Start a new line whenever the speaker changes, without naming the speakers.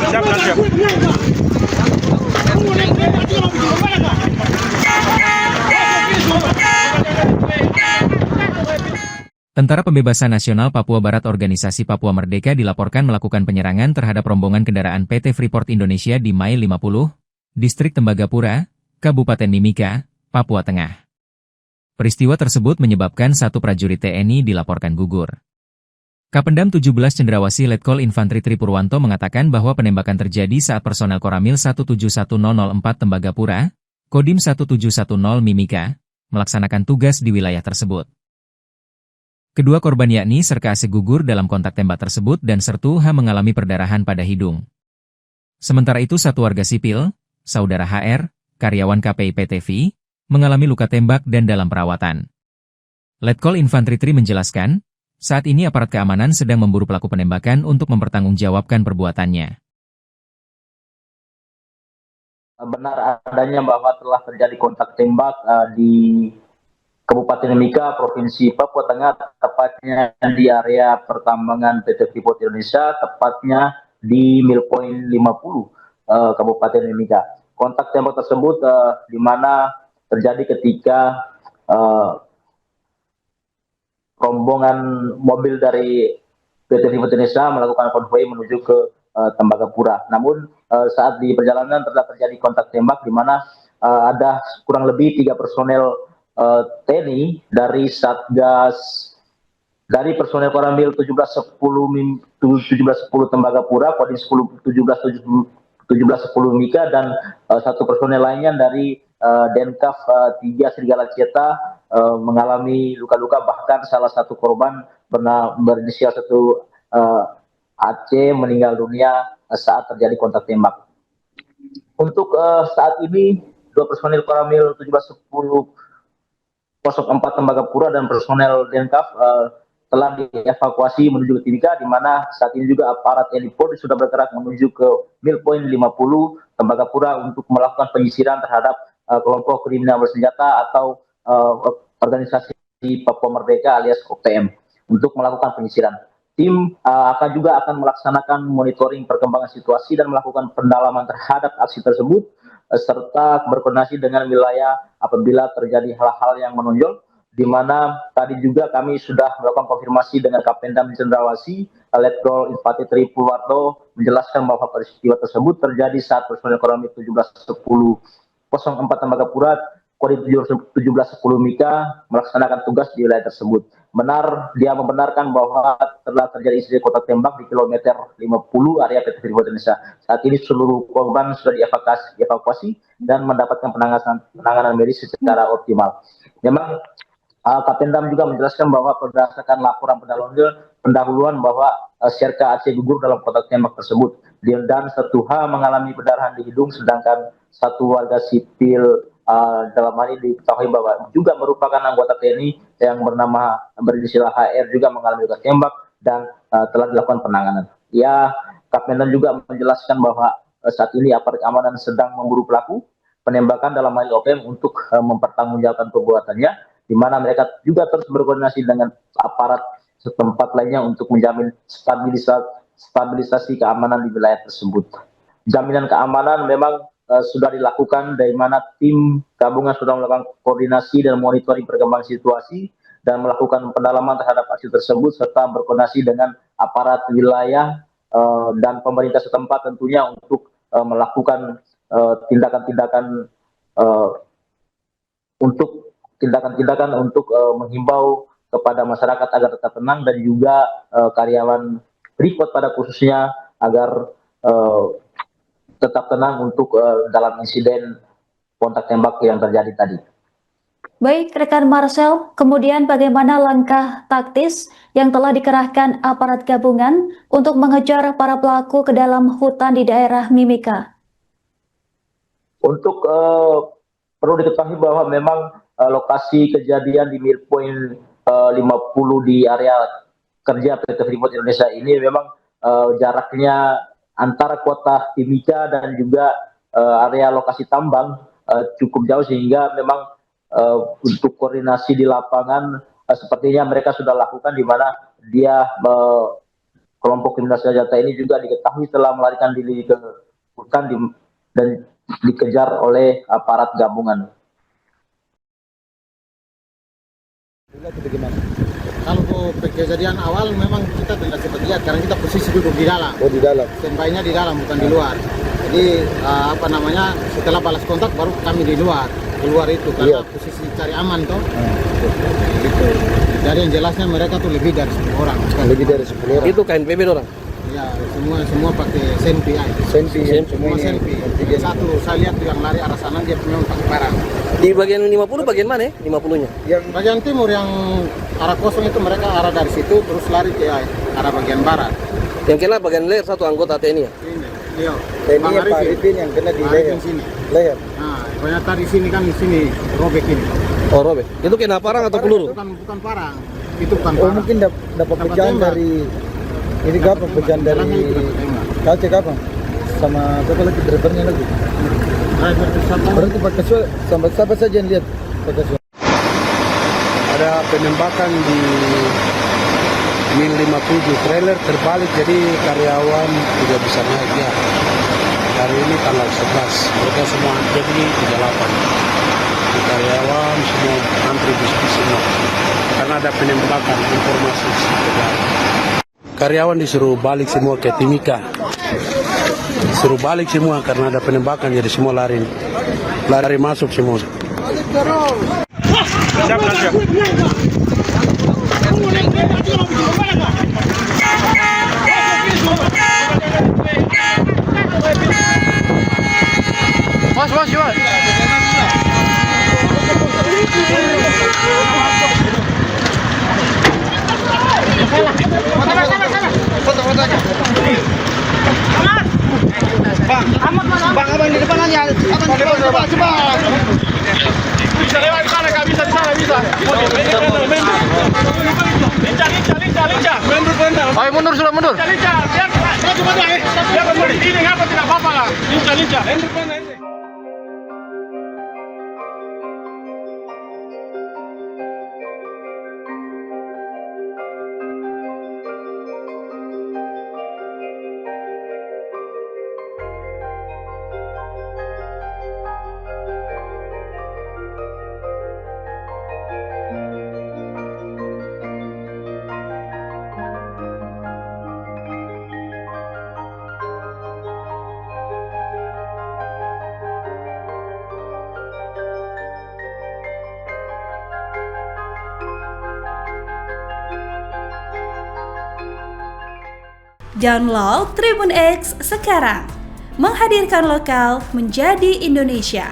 Siap, siap.
Tentara Pembebasan Nasional Papua Barat Organisasi Papua Merdeka dilaporkan melakukan penyerangan terhadap rombongan kendaraan PT Freeport Indonesia di Mile 50, Distrik Tembagapura, Kabupaten Mimika, Papua Tengah. Peristiwa tersebut menyebabkan satu prajurit TNI dilaporkan gugur. Kapendam 17 Cendrawasih Letkol Infantri Tri Purwanto mengatakan bahwa penembakan terjadi saat personel Koramil 171004 Tembagapura, Kodim 1710 Mimika, melaksanakan tugas di wilayah tersebut. Kedua korban yakni Serka Ase gugur dalam kontak tembak tersebut dan Sertu H mengalami perdarahan pada hidung. Sementara itu satu warga sipil, saudara HR, karyawan KPI PTV, mengalami luka tembak dan dalam perawatan. Letkol Infantri Tri menjelaskan, saat ini aparat keamanan sedang memburu pelaku penembakan untuk mempertanggungjawabkan perbuatannya.
Benar adanya bahwa telah terjadi kontak tembak di Kabupaten Mimika, Provinsi Papua Tengah, tepatnya di area pertambangan PT Freeport Indonesia, tepatnya di Milpoint 50, Kabupaten Mimika. Kontak tembak tersebut di mana terjadi ketika rombongan mobil dari PT Freeport Indonesia melakukan konvoi menuju ke Tembagapura. Namun saat di perjalanan telah terjadi kontak tembak di mana ada kurang lebih 3 personel TNI dari Satgas dari personel Koramil 1710 Tembagapura, Kodim 1710 Mika dan satu personel lainnya dari Denkaf 3 Serigala Ceta mengalami luka-luka, bahkan salah satu korban berinisial satu Aceh meninggal dunia saat terjadi kontak tembak. Untuk saat ini dua personel Koramil 1710 04 Tembagapura dan personel Denkaf telah dievakuasi menuju ke Timika, di mana saat ini juga aparat TNI Polri sudah bergerak menuju ke Milpoint 50 Tembagapura untuk melakukan penyisiran terhadap kelompok kriminal bersenjata atau organisasi Papua Merdeka alias OPM untuk melakukan penyisiran. Tim akan melaksanakan monitoring perkembangan situasi dan melakukan pendalaman terhadap aksi tersebut, serta berkoordinasi dengan wilayah apabila terjadi hal-hal yang menonjol, di mana tadi juga kami sudah melakukan konfirmasi dengan Kapendam Cendrawasih, Letkol Infantri Tri Purwanto menjelaskan bahwa peristiwa tersebut terjadi saat personel Koramil 1710 04 Tembagapura, Kodim 1710 Mika melaksanakan tugas di wilayah tersebut. Dia membenarkan bahwa telah terjadi insiden kontak tembak di kilometer 50 area PT Freeport Indonesia. Saat ini seluruh korban sudah dievakuasi dan mendapatkan penanganan medis secara optimal. Memang Kapendam juga menjelaskan bahwa berdasarkan laporan pendahuluan bahwa Serka Aceh gugur dalam kontak tembak tersebut dan satu H mengalami perdarahan di hidung, sedangkan satu warga sipil dalam hal ini diketahui bahwa juga merupakan anggota TNI yang berinisial HR juga mengalami luka tembak dan telah dilakukan penanganan. Ya, Kapendam juga menjelaskan bahwa saat ini aparat keamanan sedang memburu pelaku penembakan dalam hal OPM untuk mempertanggungjawabkan perbuatannya, di mana mereka juga terus berkoordinasi dengan aparat setempat lainnya untuk menjamin stabilisasi keamanan di wilayah tersebut. Jaminan keamanan memang sudah dilakukan, dari mana tim gabungan sudah melakukan koordinasi dan monitoring perkembangan situasi dan melakukan pendalaman terhadap aksi tersebut, serta berkoordinasi dengan aparat wilayah dan pemerintah setempat tentunya untuk melakukan tindakan-tindakan untuk menghimbau kepada masyarakat agar tetap tenang, dan juga karyawan Freeport pada khususnya agar tetap tenang untuk dalam insiden kontak tembak yang terjadi tadi.
Baik, rekan Marcel, kemudian bagaimana langkah taktis yang telah dikerahkan aparat gabungan untuk mengejar para pelaku ke dalam hutan di daerah Mimika?
Untuk perlu diketahui bahwa memang lokasi kejadian di Milpoint 50 di area kerja PT Freeport Indonesia ini memang jaraknya antara kota Timika dan juga area lokasi tambang cukup jauh, sehingga memang untuk koordinasi di lapangan sepertinya mereka sudah lakukan, di mana dia kelompok kriminal senjata ini juga diketahui telah melarikan diri ke hutan dan dikejar oleh aparat gabungan.
Bagaimana? Kalau kejadian awal memang kita tidak sempat lihat karena kita posisi duduk di dalam. Oh, di dalam. Standby-nya di dalam bukan di luar. Jadi setelah balas kontak baru kami di luar. Keluar itu karena posisi cari aman toh. Gitu. Jadi yang jelasnya mereka tuh lebih dari 10 orang.
Lebih dari 10 orang. Itu KNPB orang?
Ya, semua pakai senpi. Semua senpi. Satu saya lihat yang lari arah sana dia memang pakai parang.
Di bagian 50 bagian mana ya? 50-nya?
Yang bagian timur yang arah kosong itu mereka arah dari situ terus lari ke arah bagian barat.
Yang kena bagian leher satu anggota TNI ya?
Iya.
TNI Pak Arifin yang kena di leher.
Sini.
Leher.
Nah, banyak tadi sini kan di sini robek ini.
Oh, robek. Itu kena parang atau peluru?
Bukan parang. Itu bukan parang.
Oh, mungkin dapat pecahan dari ini kapan pecahan dari kaca kapan? Sama siapa lagi drivernya lagi? Berarti Pak Kasua sampai siapa saja yang lihat Pak Kasua?
Ada penembakan di Mil 57, trailer terbalik jadi karyawan tidak bisa naik ya. Hari ini tanggal 11, mereka semua jadi 38. Di karyawan semua antri bis semua. Karena ada penembakan informasi sebenarnya. Karyawan disuruh balik semua ke Timika. Suruh balik semua karena ada penembakan jadi semua lari masuk semua. Siap. Mas. Bang, abang di depan aja. Abang di depan, cepat. Bisa lewat di sana, bisa. Lincah. Ayo mundur. Lincah. Biar ini ngapa tidak apa-apa lah. Lincah.
Download Tribun X sekarang, menghadirkan lokal menjadi Indonesia.